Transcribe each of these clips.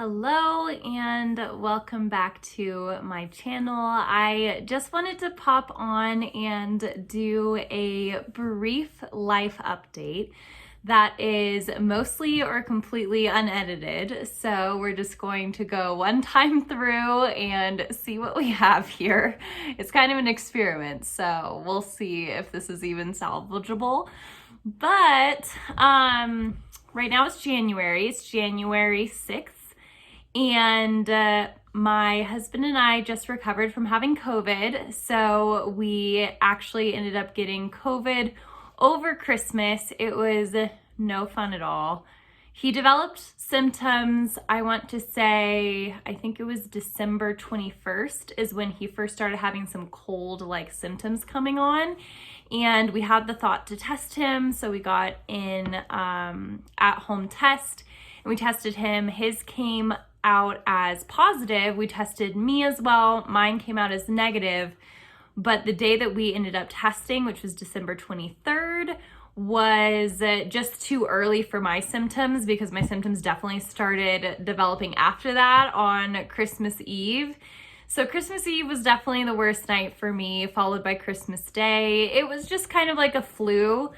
Hello and welcome back to my channel. I just wanted to pop on and do a brief life update that is mostly or completely unedited. So we're just going to go one time through and see what we have here. It's kind of an experiment, so we'll see if this is even salvageable. But right now it's January. It's January 6th. And my husband and I just recovered from having COVID. So we actually ended up getting COVID over Christmas. It was no fun at all. He developed symptoms, I want to say, I think it was December 21st is when he first started having some cold-like symptoms coming on. And we had the thought to test him. So we got in at-home test and we tested him. His came out as positive. We tested me as well. Mine came out as negative. But the day that we ended up testing, which was December 23rd, was just too early for my symptoms because my symptoms definitely started developing after that on Christmas Eve. So Christmas Eve was definitely the worst night for me, followed by Christmas Day. It was just kind of like a flu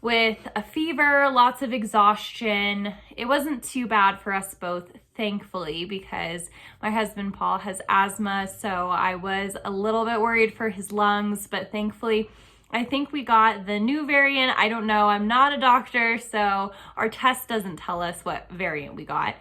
with a fever, lots of exhaustion. It wasn't too bad for us both, thankfully, because my husband Paul has asthma, so I was a little bit worried for his lungs, but thankfully I think we got the new variant. I don't know, I'm not a doctor, so our test doesn't tell us what variant we got.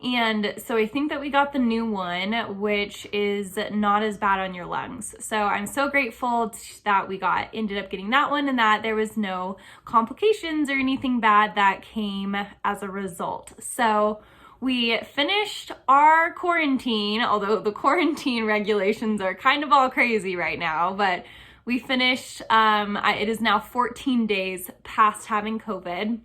And so I think that we got the new one, which is not as bad on your lungs. So I'm so grateful that we ended up getting that one and that there was no complications or anything bad that came as a result. So we finished our quarantine, although the quarantine regulations are kind of all crazy right now, but we finished, it is now 14 days past having COVID.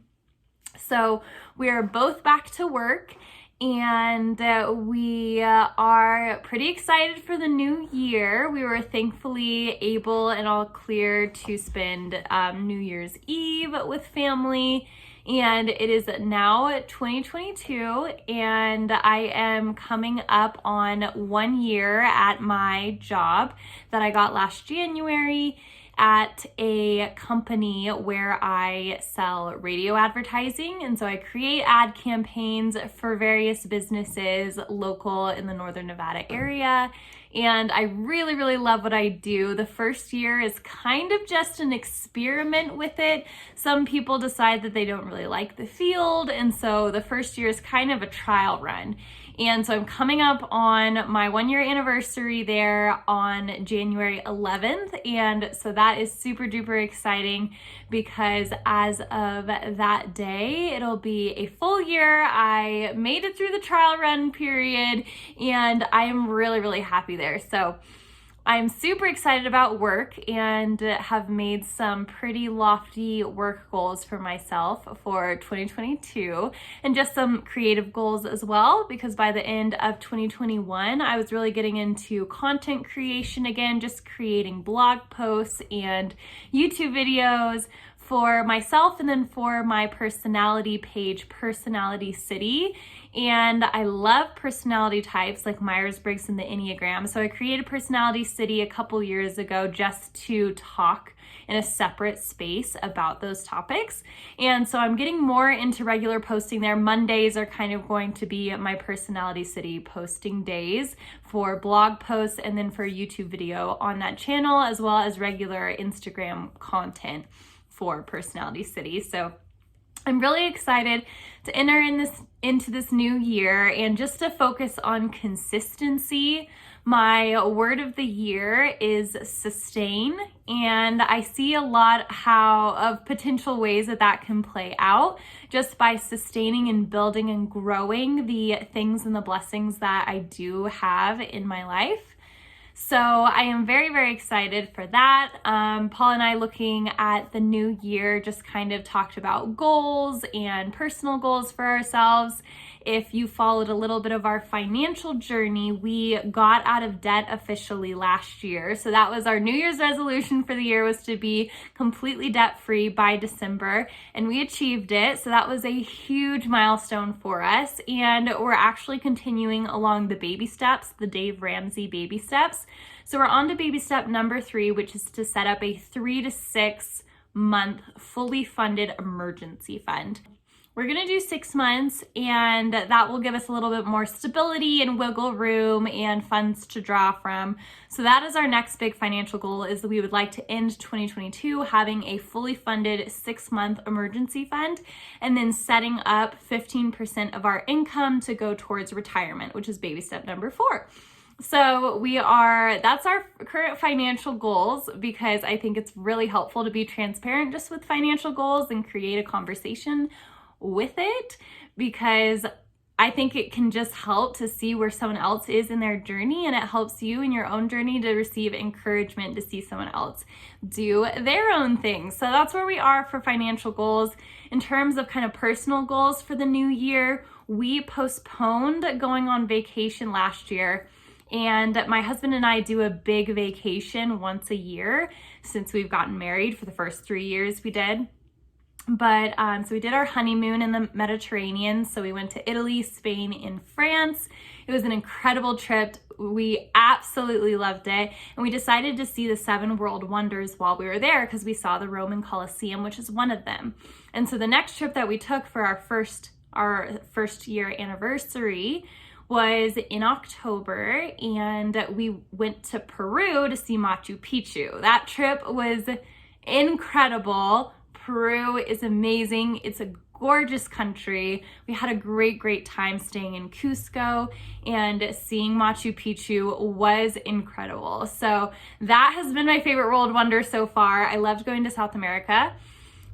So we are both back to work. And we are pretty excited for the new year. We were thankfully able and all clear to spend New Year's Eve with family. And it is now 2022 and I am coming up on 1 year at my job that I got last January at a company where I sell radio advertising. And so I create ad campaigns for various businesses local in the Northern Nevada area. And I really, really love what I do. The first year is kind of just an experiment with it. Some people decide that they don't really like the field. And so the first year is kind of a trial run. And so I'm coming up on my 1 year anniversary there on January 11th. And so that is super duper exciting because as of that day, it'll be a full year. I made it through the trial run period and I am really, really happy there. So I'm super excited about work and have made some pretty lofty work goals for myself for 2022 and just some creative goals as well, because by the end of 2021, I was really getting into content creation again, just creating blog posts and YouTube videos for myself and then for my personality page, Personality City. And I love personality types like Myers-Briggs and the Enneagram. So I created Personality City a couple years ago just to talk in a separate space about those topics. And so I'm getting more into regular posting there. Mondays are kind of going to be my Personality City posting days for blog posts and then for YouTube video on that channel, as well as regular Instagram content for Personality City. So I'm really excited to enter into this new year and just to focus on consistency. My word of the year is sustain, and I see a lot of potential ways that can play out just by sustaining and building and growing the things and the blessings that I do have in my life. So I am very, very excited for that. Paul and I, looking at the new year, just kind of talked about goals and personal goals for ourselves. If you followed a little bit of our financial journey, we got out of debt officially last year. So that was our New Year's resolution for the year, was to be completely debt-free by December, and we achieved it. So that was a huge milestone for us. And we're actually continuing along the baby steps, the Dave Ramsey baby steps. So we're on to baby step number 3, which is to set up a 3 to 6 month fully funded emergency fund. We're gonna do 6 months, and that will give us a little bit more stability and wiggle room and funds to draw from. So that is our next big financial goal, is that we would like to end 2022 having a fully funded 6-month emergency fund, and then setting up 15% of our income to go towards retirement, which is baby step number 4. So that's our current financial goals, because I think it's really helpful to be transparent just with financial goals and create a conversation with it, because I think it can just help to see where someone else is in their journey, and it helps you in your own journey to receive encouragement to see someone else do their own things. So that's where we are for financial goals. In terms of kind of personal goals for the new year, we postponed going on vacation last year. And my husband and I do a big vacation once a year since we've gotten married. For the first 3 years we did. But so we did our honeymoon in the Mediterranean. So we went to Italy, Spain, and France. It was an incredible trip. We absolutely loved it. And we decided to see the 7 world wonders while we were there, because we saw the Roman Colosseum, which is one of them. And so the next trip that we took for our first year anniversary was in October, and we went to Peru to see Machu Picchu. That trip was incredible. Peru is amazing. It's a gorgeous country. We had a great time staying in Cusco, and seeing Machu Picchu was incredible. So that has been my favorite world wonder so far. I loved going to South America.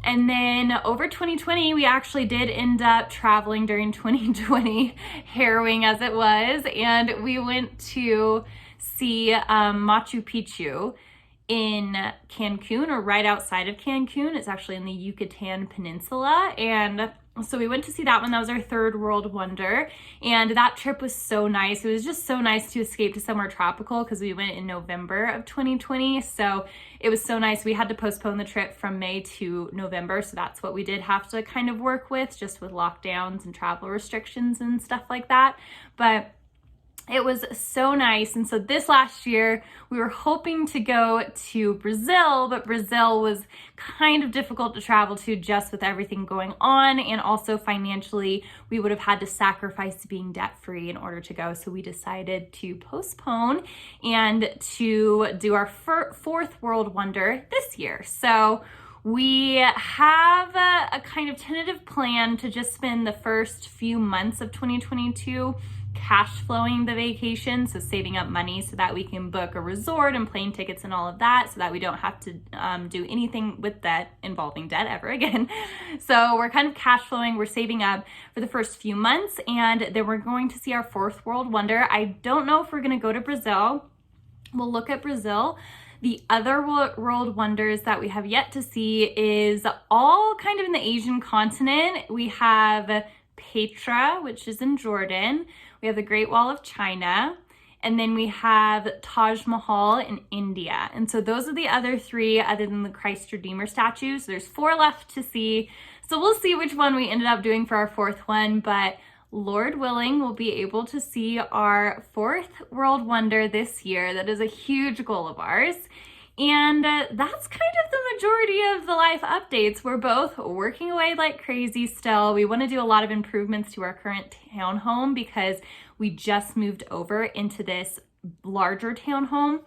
And then over 2020, we actually did end up traveling during 2020, harrowing as it was, and we went to see Machu Picchu in Cancun, or right outside of Cancun. It's actually in the Yucatan Peninsula. And so we went to see that one. That was our 3rd world wonder. And that trip was so nice. It was just so nice to escape to somewhere tropical, because we went in November of 2020. So it was so nice. We had to postpone the trip from May to November. So that's what we did have to kind of work with, just with lockdowns and travel restrictions and stuff like that. But it was so nice. And so this last year, we were hoping to go to Brazil, but Brazil was kind of difficult to travel to just with everything going on. And also financially, we would have had to sacrifice being debt-free in order to go. So we decided to postpone and to do our 4th world wonder this year. So we have a kind of tentative plan to just spend the first few months of 2022 cash flowing the vacation, so saving up money so that we can book a resort and plane tickets and all of that, so that we don't have to do anything with debt, involving debt, ever again. So we're kind of cash flowing, we're saving up for the first few months, and then we're going to see our 4th world wonder. I don't know if we're going to go to Brazil. We'll look at Brazil. The other world wonders that we have yet to see is all kind of in the Asian continent. We have Petra, which is in Jordan. We have the Great Wall of China, and then we have Taj Mahal in India. And so those are the other 3, other than the Christ Redeemer statues. There's 4 left to see. So we'll see which one we ended up doing for our 4th one, but Lord willing, we'll be able to see our 4th world wonder this year. That is a huge goal of ours. And that's kind of the majority of the life updates. We're both working away like crazy still. We want to do a lot of improvements to our current townhome, because we just moved over into this larger townhome.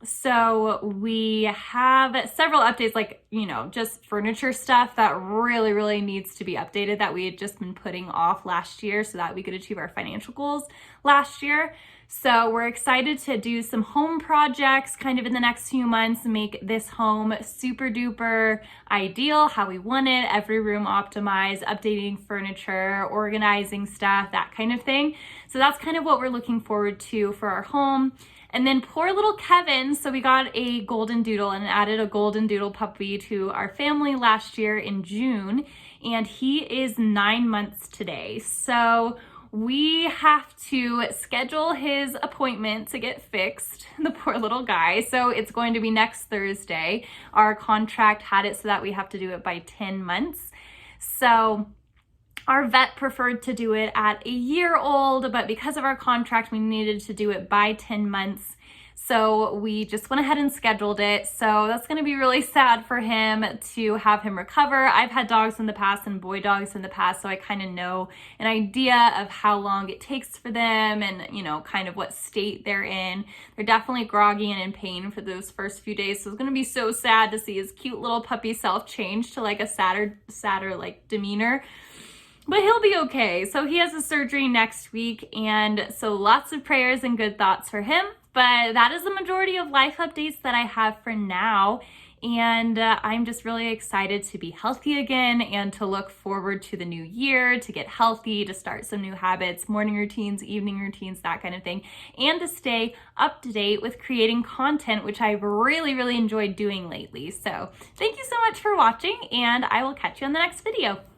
So we have several updates, like, just furniture stuff that really needs to be updated, that we had just been putting off last year so that we could achieve our financial goals last year. So we're excited to do some home projects kind of in the next few months, make this home super duper ideal, how we want it, every room optimized, updating furniture, organizing stuff, that kind of thing. So that's kind of what we're looking forward to for our home. And then poor little Kevin, so we got a golden doodle and added a golden doodle puppy to our family last year in June, and he is 9 months today. So we have to schedule his appointment to get fixed, the poor little guy. So it's going to be next Thursday. Our contract had it so that we have to do it by 10 months. So our vet preferred to do it at a year old, but because of our contract, we needed to do it by 10 months. So we just went ahead and scheduled it. So that's going to be really sad for him to have him recover. I've had dogs in the past and boy dogs in the past, so I kind of know an idea of how long it takes for them and, you know, kind of what state they're in. They're definitely groggy and in pain for those first few days. So it's going to be so sad to see his cute little puppy self change to like a sadder like demeanor. But he'll be okay. So he has a surgery next week, and so lots of prayers and good thoughts for him. But that is the majority of life updates that I have for now. And I'm just really excited to be healthy again and to look forward to the new year, to get healthy, to start some new habits, morning routines, evening routines, that kind of thing, and to stay up to date with creating content, which I've really enjoyed doing lately. So thank you so much for watching, and I will catch you on the next video.